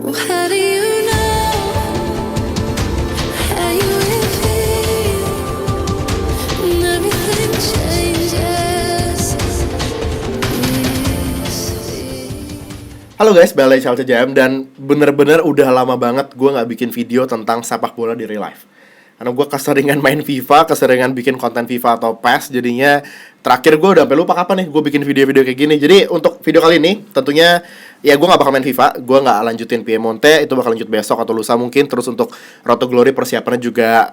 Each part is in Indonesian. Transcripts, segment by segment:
Well, how do you know how you will feel when everything changes? Halo guys, balik lagi sama CJM. Dan bener-bener udah lama banget gue gak bikin video tentang sepak bola di real life. Karena gue keseringan main FIFA, keseringan bikin konten FIFA atau PES. Jadinya terakhir gue udah sampai lupa kapan nih gue bikin video-video kayak gini. Jadi untuk video kali ini tentunya ya gue gak bakal main FIFA. Gue gak lanjutin Piemonte, itu bakal lanjut besok atau lusa mungkin. Terus untuk Road to Glory persiapannya juga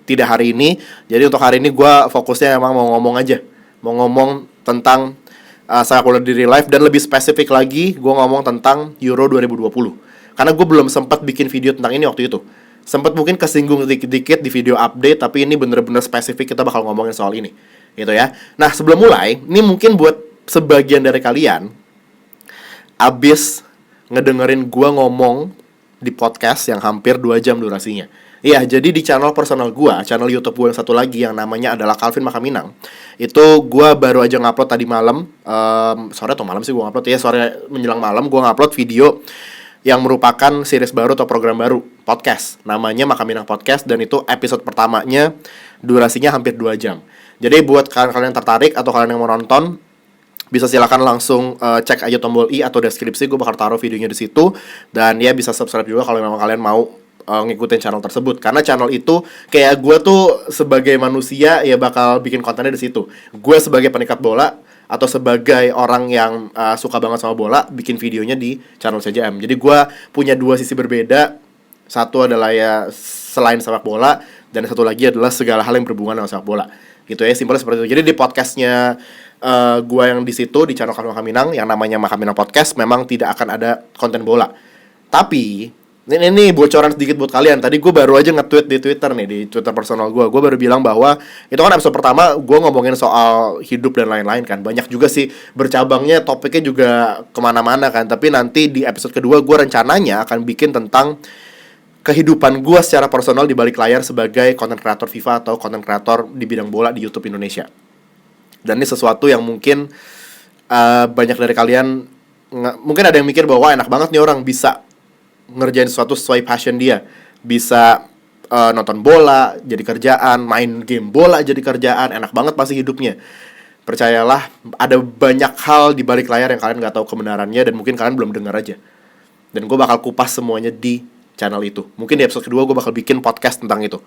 tidak hari ini. Jadi untuk hari ini gue fokusnya emang mau ngomong aja. Mau ngomong tentang sepak bola di real life, dan lebih spesifik lagi gue ngomong tentang Euro 2020. Karena gue belum sempat bikin video tentang ini waktu itu. Sempat mungkin kesinggung dikit-dikit di video update, tapi ini bener-bener spesifik kita bakal ngomongin soal ini. Gitu ya. Nah, sebelum mulai, ini mungkin buat sebagian dari kalian abis ngedengerin gue ngomong di podcast yang hampir 2 jam durasinya. Iya, jadi di channel personal gue, channel YouTube gue yang satu lagi yang namanya adalah Calvin Makaminang. Itu gue baru aja ngupload tadi malam, sore atau malam sih gue ngupload ya, sore menjelang malam gue ngupload video yang merupakan series baru atau program baru, podcast. Namanya Makaminang Podcast, dan itu episode pertamanya durasinya hampir 2 jam. Jadi buat kalian yang tertarik atau kalian yang mau nonton, bisa silakan langsung cek aja tombol i atau deskripsi, gue bakal taruh videonya di situ. Dan ya bisa subscribe juga kalau memang kalian mau ngikutin channel tersebut, karena channel itu kayak gue tuh sebagai manusia ya bakal bikin kontennya di situ. Gue sebagai penikat bola atau sebagai orang yang suka banget sama bola, bikin videonya di channel CJM. Jadi gue punya 2 sisi berbeda. Satu adalah ya selain sepak bola, dan satu lagi adalah segala hal yang berhubungan dengan sepak bola. Gitu ya, simpelnya seperti itu. Jadi di podcastnya gue yang di situ, di channel Makaminang yang namanya Makaminang Podcast, memang tidak akan ada konten bola. Tapi ini bocoran sedikit buat kalian. Tadi gue baru aja nge-tweet di Twitter nih, di Twitter personal gue. Gue baru bilang bahwa itu kan episode pertama gue ngomongin soal hidup dan lain-lain kan. Banyak juga sih bercabangnya, topiknya juga kemana-mana kan. Tapi nanti di episode kedua gue rencananya akan bikin tentang kehidupan gue secara personal di balik layar sebagai content creator FIFA atau content creator di bidang bola di YouTube Indonesia. Dan ini sesuatu yang mungkin banyak dari kalian mungkin ada yang mikir bahwa enak banget nih orang bisa ngerjain sesuatu sesuai passion dia. Bisa nonton bola jadi kerjaan, main game bola jadi kerjaan. Enak banget pasti hidupnya. Percayalah, ada banyak hal di balik layar yang kalian gak tahu kebenarannya, dan mungkin kalian belum dengar aja. Dan gue bakal kupas semuanya di channel itu. Mungkin di episode kedua gue bakal bikin podcast tentang itu,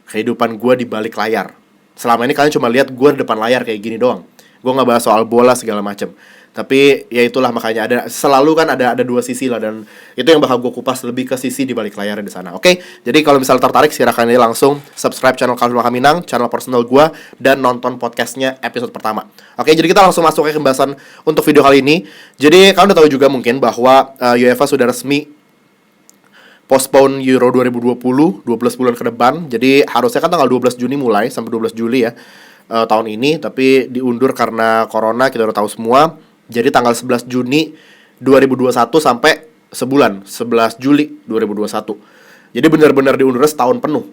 kehidupan gue di balik layar. Selama ini kalian cuma lihat gue di depan layar kayak gini doang. Gue gak bahas soal bola segala macem. Tapi ya itulah, makanya selalu kan ada 2 sisi lah, dan itu yang bakal gue kupas lebih ke sisi di balik layarnya di sana. Oke? Jadi kalau misalnya tertarik, silakan aja langsung subscribe channel Calvin Makaminang, channel personal gue, dan nonton podcastnya episode pertama. Oke, jadi kita langsung masuk ke pembahasan untuk video kali ini. Jadi kalian udah tahu juga mungkin bahwa UEFA sudah resmi postpone Euro 2020 12 bulan ke depan. Jadi harusnya kan tanggal 12 Juni mulai sampai 12 Juli ya tahun ini, tapi diundur karena corona, kita udah tahu semua. Jadi tanggal 11 Juni 2021 sampai sebulan, 11 Juli 2021. Jadi benar-benar diundur setahun penuh.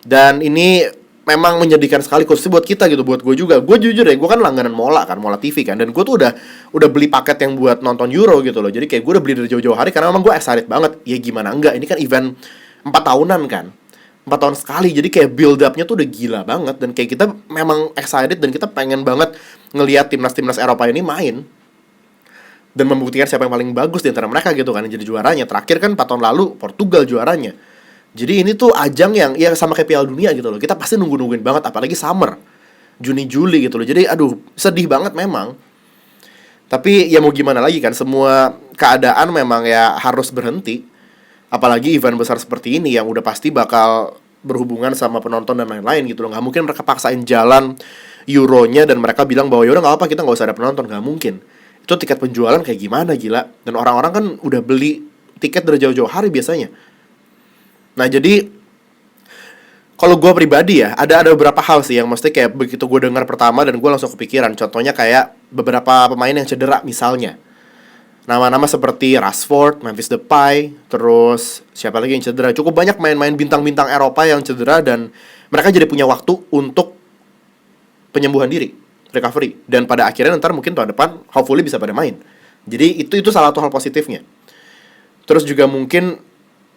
Dan ini memang menyedihkan sekali, khususnya buat kita gitu, buat gue juga. Gue jujur ya, gue kan langganan Mola TV kan, dan gue tuh udah beli paket yang buat nonton Euro gitu loh. Jadi kayak gue udah beli dari jauh-jauh hari karena memang gue excited banget. Ya gimana enggak, ini kan event 4 tahunan kan, 4 tahun sekali. Jadi kayak build up-nya tuh udah gila banget, dan kayak kita memang excited dan kita pengen banget ngelihat timnas-timnas Eropa ini main dan membuktikan siapa yang paling bagus di antara mereka gitu kan, yang jadi juaranya. Terakhir kan 4 tahun lalu Portugal juaranya. Jadi ini tuh ajang yang ya sama kayak Piala Dunia gitu loh. Kita pasti nungguin banget, apalagi summer, Juni Juli gitu loh. Jadi aduh, sedih banget memang. Tapi ya mau gimana lagi kan, semua keadaan memang ya harus berhenti. Apalagi event besar seperti ini yang udah pasti bakal berhubungan sama penonton dan lain-lain gitu loh. Gak mungkin mereka paksain jalan Euronya dan mereka bilang bahwa yaudah gak apa, kita gak usah ada penonton. Gak mungkin. Itu tiket penjualan kayak gimana, gila. Dan orang-orang kan udah beli tiket dari jauh-jauh hari biasanya. Nah jadi kalau gue pribadi ya, ada beberapa hal sih yang mesti kayak begitu gue dengar pertama dan gue langsung kepikiran. Contohnya kayak beberapa pemain yang cedera misalnya. Nama-nama seperti Rashford, Memphis Depay, terus siapa lagi yang cedera. Cukup banyak main-main bintang-bintang Eropa yang cedera, dan mereka jadi punya waktu untuk penyembuhan diri, recovery. Dan pada akhirnya ntar mungkin tahun depan hopefully bisa pada main. Jadi itu salah satu hal positifnya. Terus juga mungkin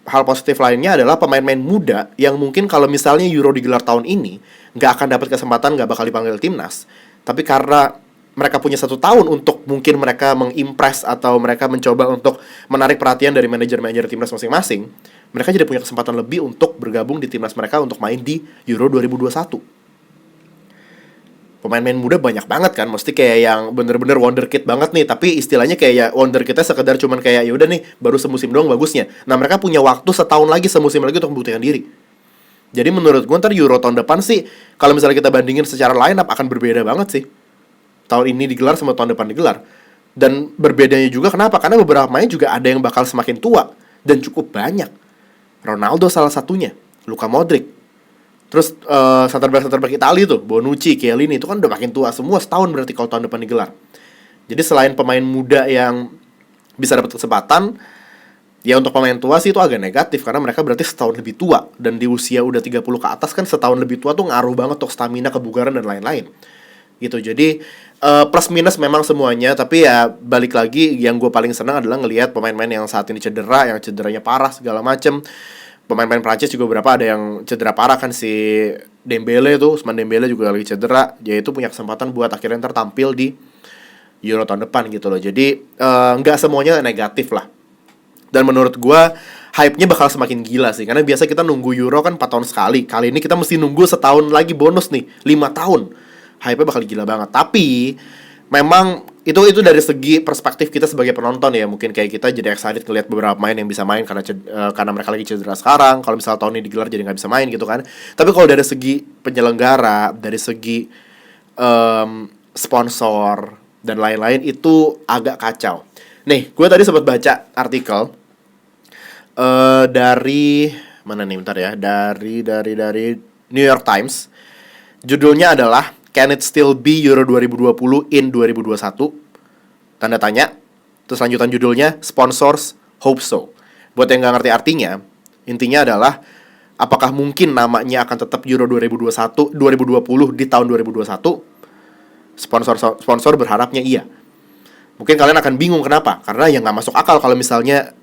hal positif lainnya adalah pemain-pemain muda yang mungkin kalau misalnya Euro digelar tahun ini nggak akan dapat kesempatan, nggak bakal dipanggil timnas. Tapi karena mereka punya 1 tahun untuk mungkin mereka mengimpress atau mereka mencoba untuk menarik perhatian dari manajer-manajer timnas masing-masing, mereka jadi punya kesempatan lebih untuk bergabung di timnas mereka untuk main di Euro 2021. Pemain-pemain muda banyak banget kan, mesti kayak yang bener-bener wonderkid banget nih, tapi istilahnya kayak ya wonderkidnya sekedar cuman kayak ya udah nih baru semusim doang bagusnya. Nah mereka punya waktu setahun lagi, semusim lagi untuk membuktikan diri. Jadi menurut gue ntar Euro tahun depan sih, kalau misalnya kita bandingin secara line up akan berbeda banget sih. Tahun ini digelar sama tahun depan digelar. Dan berbedanya juga kenapa? Karena beberapa pemain juga ada yang bakal semakin tua dan cukup banyak. Ronaldo salah satunya, Luka Modric. Terus center back Italia tuh, Bonucci, Chiellini itu kan udah makin tua semua, setahun berarti kalau tahun depan digelar. Jadi selain pemain muda yang bisa dapat kesempatan, ya untuk pemain tua sih itu agak negatif karena mereka berarti setahun lebih tua, dan di usia udah 30 ke atas kan setahun lebih tua tuh ngaruh banget untuk stamina, kebugaran dan lain-lain. Gitu. Jadi plus minus memang semuanya, tapi ya balik lagi yang gue paling senang adalah ngelihat pemain-pemain yang saat ini cedera, yang cederanya parah segala macem. Pemain-pemain Prancis juga beberapa ada yang cedera parah kan, si Dembele tuh, Ousmane Dembele juga lagi cedera. Dia itu punya kesempatan buat akhirnya ntar tampil di Euro tahun depan gitu loh. Jadi nggak semuanya negatif lah. Dan menurut gua hype-nya bakal semakin gila sih, karena biasa kita nunggu Euro kan 4 tahun sekali. Kali ini kita mesti nunggu setahun lagi bonus nih, 5 tahun. Hype-nya bakal gila banget. Tapi memang itu dari segi perspektif kita sebagai penonton ya, mungkin kayak kita jadi excited ngeliat beberapa pemain yang bisa main karena mereka lagi cedera sekarang. Kalau misalnya tahun ini digelar jadi nggak bisa main gitu kan. Tapi kalau dari segi penyelenggara, dari segi sponsor dan lain-lain itu agak kacau. Nih, gue tadi sempat baca artikel dari mana nih, bentar ya, dari New York Times. Judulnya adalah Can it still be Euro 2020 in 2021? Tanda tanya. Terus lanjutan judulnya, Sponsors hope so. Buat yang gak ngerti artinya, intinya adalah apakah mungkin namanya akan tetap Euro 2020 di tahun 2021? Sponsor berharapnya iya. Mungkin kalian akan bingung kenapa? Karena ya gak masuk akal kalau misalnya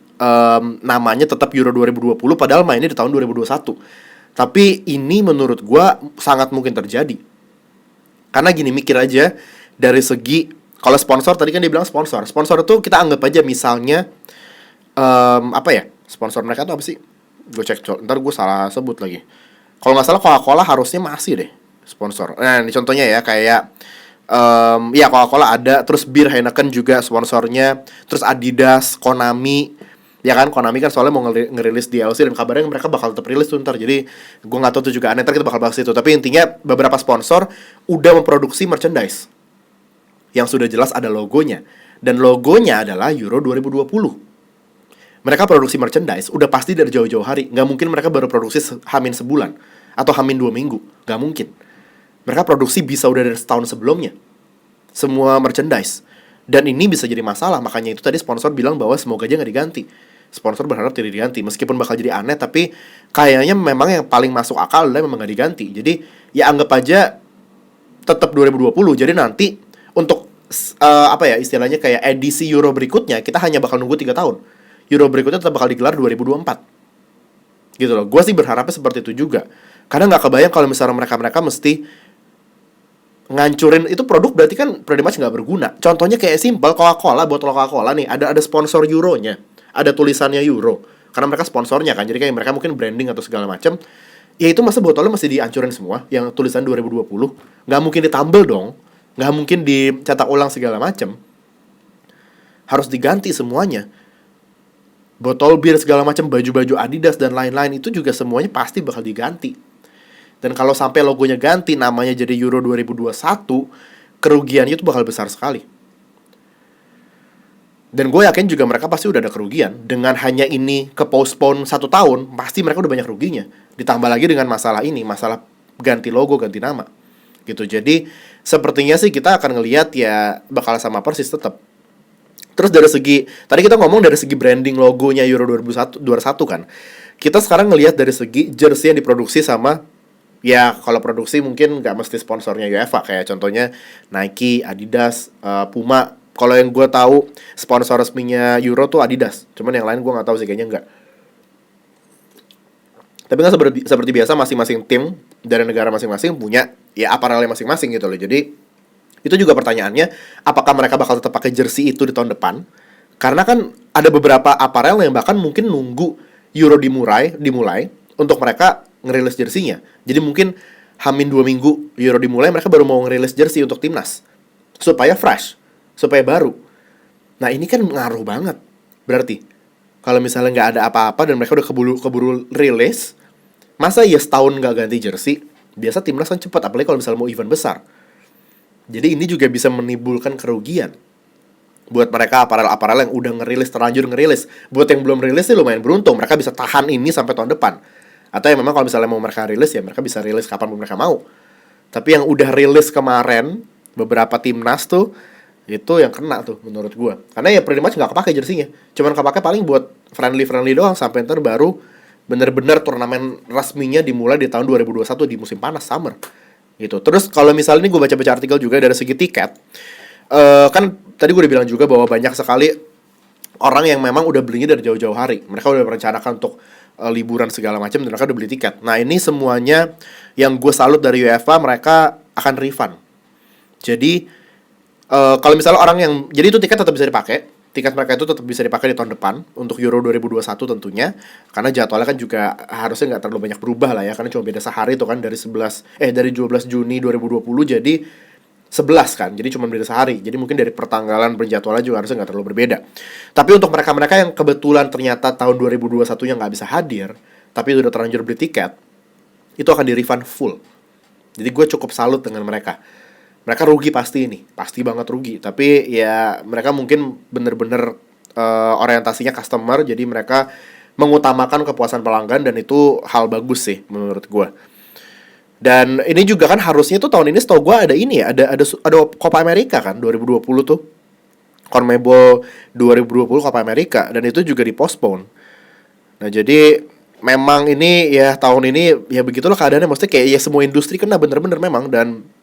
namanya tetap Euro 2020 padahal mainnya di tahun 2021. Tapi ini menurut gua sangat mungkin terjadi. Karena gini, mikir aja dari segi, kalau sponsor tadi kan dia bilang sponsor itu kita anggap aja misalnya apa ya, sponsor mereka tuh apa sih? Gue cek, ntar gue salah sebut lagi. Kalau nggak salah Coca-Cola harusnya masih deh sponsor. Nah ini contohnya ya, kayak ya Coca-Cola ada, terus bir Heineken juga sponsornya, terus Adidas, Konami. Ya kan, Konami kan soalnya mau ngerilis DLC dan kabarnya mereka bakal tetap rilis tuh ntar. Jadi gue gak tahu tuh juga aneh, ntar kita bakal bahas itu. Tapi intinya beberapa sponsor udah memproduksi merchandise yang sudah jelas ada logonya. Dan logonya adalah Euro 2020. Mereka produksi merchandise udah pasti dari jauh-jauh hari. Gak mungkin mereka baru produksi hamin sebulan atau hamin 2 minggu. Gak mungkin. Mereka produksi bisa udah dari setahun sebelumnya, semua merchandise. Dan ini bisa jadi masalah. Makanya itu tadi sponsor bilang bahwa semoga aja gak diganti. Sponsor berharap tidak diganti, meskipun bakal jadi aneh, tapi kayaknya memang yang paling masuk akal adalah memang gak diganti. Jadi ya anggap aja tetap 2020. Jadi nanti untuk apa ya istilahnya, kayak edisi Euro berikutnya kita hanya bakal nunggu 3 tahun. Euro berikutnya tetap bakal digelar 2024 gitu loh. Gue sih berharapnya seperti itu juga, karena gak kebayang kalau misalnya mereka mesti ngancurin itu produk, berarti kan pretty much gak berguna. Contohnya kayak simple, Coca-Cola, botol Coca-Cola nih ada sponsor Euronya, ada tulisannya Euro karena mereka sponsornya kan. Jadi kayak mereka mungkin branding atau segala macam. Ya itu masa botolnya masih dihancurin semua yang tulisan 2020? Nggak mungkin ditambal dong, nggak mungkin dicetak ulang segala macam. Harus diganti semuanya. Botol bir segala macam, baju-baju Adidas dan lain-lain itu juga semuanya pasti bakal diganti. Dan kalau sampai logonya ganti, namanya jadi Euro 2021, kerugiannya itu bakal besar sekali. Dan gue yakin juga mereka pasti udah ada kerugian. Dengan hanya ini ke-postpone 1 tahun, pasti mereka udah banyak ruginya. Ditambah lagi dengan masalah ini, masalah ganti logo, ganti nama gitu. Jadi sepertinya sih kita akan ngelihat ya bakal sama persis tetap. Terus dari segi, tadi kita ngomong dari segi branding logonya Euro 2021 kan. Kita sekarang ngelihat dari segi jersey yang diproduksi sama, ya kalau produksi mungkin nggak mesti sponsornya UEFA. Kayak contohnya Nike, Adidas, Puma, Kalau yang gue tahu sponsor resminya Euro tuh Adidas. Cuman yang lain gue nggak tahu sih, kayaknya nggak. Tapi kan seperti biasa masing-masing tim dari negara masing-masing punya ya aparelnya masing-masing gitu loh. Jadi itu juga pertanyaannya, apakah mereka bakal tetap pakai jersey itu di tahun depan? Karena kan ada beberapa aparel yang bahkan mungkin nunggu Euro dimulai untuk mereka ngerilis jersinya. Jadi mungkin hamin 2 minggu Euro dimulai, mereka baru mau ngerilis jersey untuk timnas supaya fresh, supaya baru. Nah ini kan ngaruh banget. Berarti kalau misalnya nggak ada apa-apa dan mereka udah keburu rilis, masa ya setahun nggak ganti jersey? Biasa timnas kan cepat, apalagi kalau misalnya mau event besar. Jadi ini juga bisa menimbulkan kerugian buat mereka aparel-aparel yang udah terlanjur ngerilis. Buat yang belum rilis sih lumayan beruntung, mereka bisa tahan ini sampai tahun depan. Atau ya memang kalau misalnya mau mereka rilis, ya mereka bisa rilis kapan pun mereka mau. Tapi yang udah rilis kemarin, beberapa timnas tuh, itu yang kena tuh menurut gua. Karena ya pretty much gak kepake jersinya. Cuman kepake paling buat friendly doang, sampai ntar baru bener-bener turnamen resminya dimulai di tahun 2021 di musim panas, summer gitu. Terus kalau misalnya ini gue baca-baca artikel juga dari segi tiket, kan tadi gue udah bilang juga bahwa banyak sekali orang yang memang udah belinya dari jauh-jauh hari. Mereka udah merencanakan untuk liburan segala macam dan mereka udah beli tiket. Nah ini semuanya yang gue salut dari UEFA, mereka akan refund. Jadi kalau misalnya orang yang, jadi itu tiket tetap bisa dipakai. Tiket mereka itu tetap bisa dipakai di tahun depan untuk Euro 2021 tentunya, karena jadwalnya kan juga harusnya nggak terlalu banyak berubah lah ya, karena cuma beda sehari itu kan, dari 12 Juni 2020 jadi 11 kan, jadi cuma beda sehari. Jadi mungkin dari pertanggalan berjadwalnya juga harusnya nggak terlalu berbeda. Tapi untuk mereka-mereka yang kebetulan ternyata tahun 2021 nya nggak bisa hadir, tapi udah terlanjur beli tiket, itu akan di-refund full. Jadi gue cukup salut dengan mereka. Mereka rugi pasti banget rugi. Tapi ya mereka mungkin bener-bener orientasinya customer, jadi mereka mengutamakan kepuasan pelanggan, dan itu hal bagus sih menurut gue. Dan ini juga kan harusnya tuh tahun ini setahu gue ada ini ya, ada Copa America kan 2020 tuh. CONMEBOL 2020 Copa America, dan itu juga di-postpone. Nah, jadi memang ini ya tahun ini ya begitulah keadaannya, maksudnya kayak ya semua industri kena bener-bener memang. Dan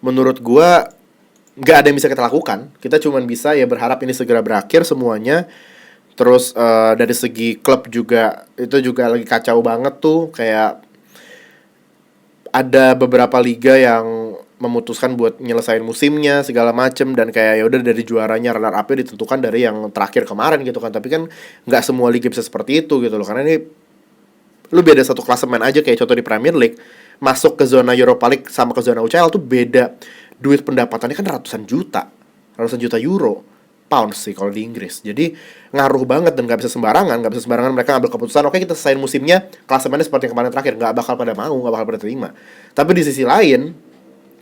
menurut gua nggak ada yang bisa kita lakukan. Kita cuma bisa ya berharap ini segera berakhir semuanya. Terus dari segi klub juga itu juga lagi kacau banget tuh, kayak ada beberapa liga yang memutuskan buat nyelesain musimnya segala macem, dan kayak ya udah dari juaranya, runner up-nya ditentukan dari yang terakhir kemarin gitu kan. Tapi kan nggak semua liga bisa seperti itu gitu loh, karena ini lu beda satu klasemen aja, kayak contoh di Premier League, masuk ke zona Europa League sama ke zona UCL tuh beda duit pendapatannya kan ratusan juta euro, pounds sih kalau di Inggris. Jadi ngaruh banget dan nggak bisa sembarangan mereka ngambil keputusan, oke kita selesaiin musimnya klasemennya seperti yang kemarin terakhir. Nggak bakal pada terima. Tapi di sisi lain,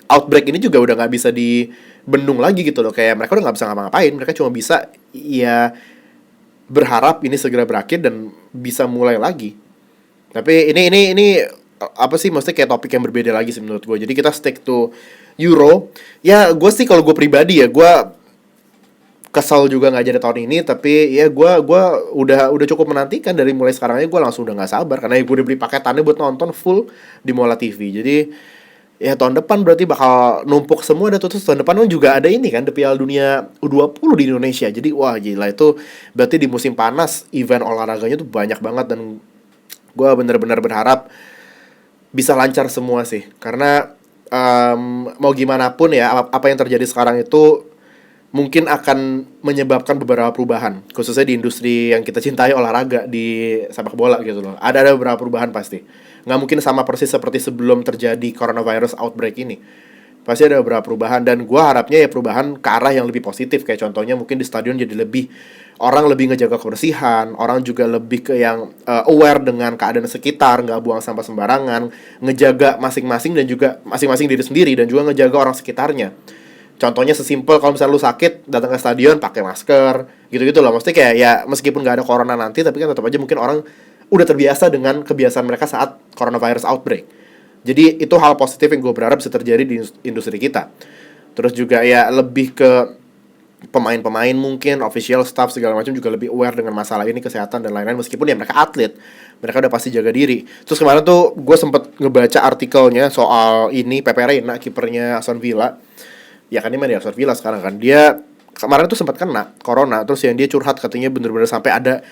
outbreak ini juga udah nggak bisa dibendung lagi gitu loh, kayak mereka udah nggak bisa ngapa-ngapain. Mereka cuma bisa ya berharap ini segera berakhir dan bisa mulai lagi. Tapi ini apa sih, maksudnya kayak topik yang berbeda lagi sih menurut gue. Jadi kita stick to Euro. Ya gue sih kalau gue pribadi ya, gue kesel juga nggak jadi tahun ini. Tapi ya gue udah cukup menantikan dari mulai sekarang aja. Gue langsung udah nggak sabar karena gue udah beli paketannya buat nonton full di Mola TV. Jadi ya tahun depan berarti bakal numpuk semua. Ada tuh, tahun depan juga ada ini kan, Piala Dunia U20 di Indonesia. Jadi wah gila, itu berarti di musim panas event olahraganya tuh banyak banget. Dan gue bener-bener berharap bisa lancar semua sih, karena mau gimana pun ya, apa yang terjadi sekarang itu mungkin akan menyebabkan beberapa perubahan, khususnya di industri yang kita cintai, olahraga, di sepak bola gitu loh. Ada beberapa perubahan pasti. Nggak mungkin sama persis seperti sebelum terjadi coronavirus outbreak ini. Pasti ada beberapa perubahan, dan gue harapnya ya perubahan ke arah yang lebih positif. Kayak contohnya mungkin di stadion jadi orang lebih ngejaga kebersihan, orang juga lebih ke yang aware dengan keadaan sekitar, nggak buang sampah sembarangan, ngejaga masing-masing dan juga masing-masing diri sendiri, dan juga ngejaga orang sekitarnya. Contohnya sesimpel kalau misalnya lu sakit, datang ke stadion pakai masker, gitu-gitu loh. Maksudnya kayak ya meskipun nggak ada corona nanti, tapi kan tetap aja mungkin orang udah terbiasa dengan kebiasaan mereka saat coronavirus outbreak. Jadi itu hal positif yang gue berharap bisa terjadi di industri kita. Terus juga ya lebih ke pemain-pemain mungkin, official staff segala macam juga lebih aware dengan masalah ini, kesehatan dan lain-lain. Meskipun ya mereka atlet, mereka udah pasti jaga diri. Terus kemarin tuh gue sempet ngebaca artikelnya soal ini, Pepe Reina, kipernya Aston Villa. Ya kan dia main di Aston Villa sekarang kan. Dia kemarin tuh sempat kena corona, terus yang dia curhat katanya bener-bener sampai ada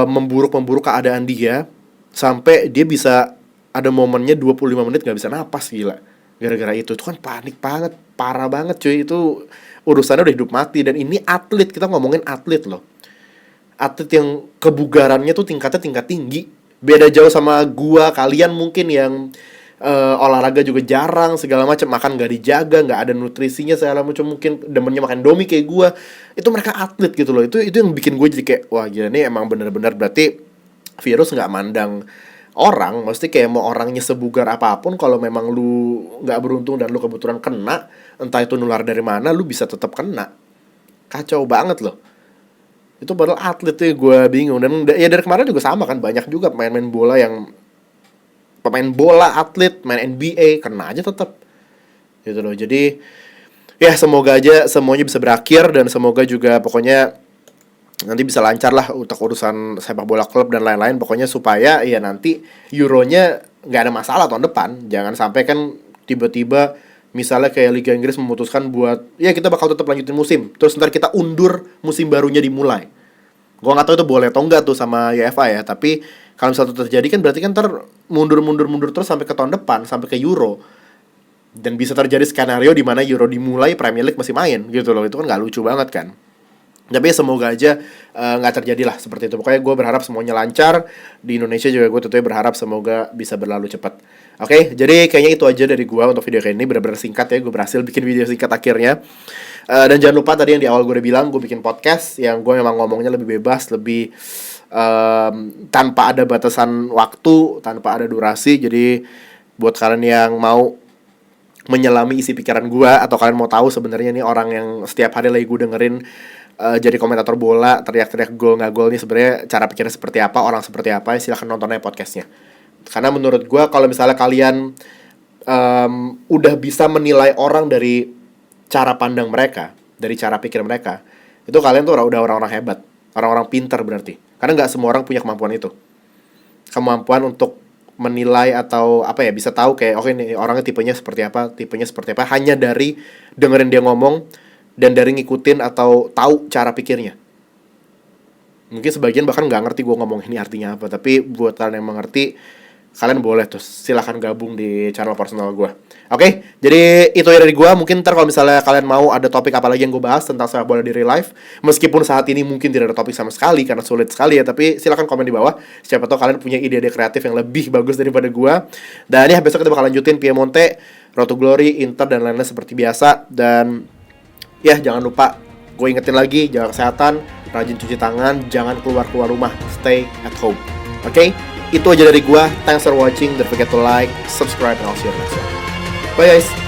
memburuk keadaan dia, sampai dia bisa ada momennya 25 menit gak bisa napas, gila. Gara-gara itu kan panik banget, parah banget cuy. Itu urusannya udah hidup mati. Dan ini atlet, kita ngomongin atlet loh. Atlet yang kebugarannya tuh tingkatnya tingkat tinggi. Beda jauh sama gua, kalian mungkin yang olahraga juga jarang, segala macam, makan gak dijaga, gak ada nutrisinya segala macam, mungkin demennya makan domi kayak gua. Itu mereka atlet gitu loh. Itu yang bikin gue jadi kayak, wah gila nih emang bener-bener berarti virus gak mandang orang. Mesti kayak mau orangnya sebugar apapun, kalau memang lu gak beruntung dan lu kebetulan kena, entah itu nular dari mana, lu bisa tetap kena. Kacau banget loh. Itu padahal atlet tuh, gue bingung. Dan ya dari kemarin juga sama kan, banyak juga pemain bola yang pemain bola, atlet, main NBA, kena aja tetap gitu loh. Jadi ya semoga aja semuanya bisa berakhir, dan semoga juga pokoknya nanti bisa lancar lah untuk urusan sepak bola klub dan lain-lain. Pokoknya supaya ya nanti Euronya nggak ada masalah tahun depan. Jangan sampai kan tiba-tiba misalnya kayak Liga Inggris memutuskan buat ya kita bakal tetap lanjutin musim, terus ntar kita undur musim barunya dimulai. Gua nggak tahu itu boleh atau enggak tuh sama UEFA ya. Tapi kalau misalnya itu terjadi kan berarti kan ntar mundur terus sampai ke tahun depan, sampai ke Euro. Dan bisa terjadi skenario di mana Euro dimulai, Premier League masih main gitu loh. Itu kan nggak lucu banget kan. Tapi semoga aja nggak terjadi lah seperti itu. Pokoknya gue berharap semuanya lancar. Di Indonesia juga gue tentunya berharap semoga bisa berlalu cepat. Oke, jadi kayaknya itu aja dari gue untuk video kali ini. Benar-benar singkat ya, gue berhasil bikin video singkat akhirnya. Dan jangan lupa tadi yang di awal gue udah bilang, gue bikin podcast yang gue memang ngomongnya lebih bebas, lebih tanpa ada batasan waktu, tanpa ada durasi. Jadi buat kalian yang mau menyelami isi pikiran gue, atau kalian mau tahu sebenarnya nih orang yang setiap hari lagi gue dengerin jadi komentator bola, teriak-teriak gol nggak gol nih, sebenarnya cara pikirnya seperti apa, orang seperti apa, silahkan nonton aja podcastnya. Karena menurut gue kalau misalnya kalian udah bisa menilai orang dari cara pandang mereka, dari cara pikir mereka, itu kalian tuh udah orang-orang hebat, orang-orang pintar berarti. Karena nggak semua orang punya kemampuan itu, kemampuan untuk menilai atau apa ya, bisa tahu kayak oke nih orangnya tipenya seperti apa hanya dari dengerin dia ngomong dan dari ngikutin atau tahu cara pikirnya. Mungkin sebagian bahkan nggak ngerti gue ngomong ini artinya apa, tapi buat kalian yang mengerti, kalian boleh tuh silahkan gabung di channel personal gue. Oke, jadi itu ya dari gue. Mungkin ntar kalau misalnya kalian mau ada topik apa lagi yang gue bahas tentang sepak bola di real life, meskipun saat ini mungkin tidak ada topik sama sekali karena sulit sekali ya, tapi silahkan komen di bawah. Siapa tahu kalian punya ide-ide kreatif yang lebih bagus daripada gue. Dan ya besok kita bakal lanjutin Piemonte, Road to Glory, Inter dan lain-lain seperti biasa. Dan ya jangan lupa, gue ingetin lagi, jaga kesehatan, rajin cuci tangan, jangan keluar rumah, stay at home. Oke? Itu aja dari gua. Thanks for watching. Don't forget to like, subscribe, and I'll see you next time. Bye guys.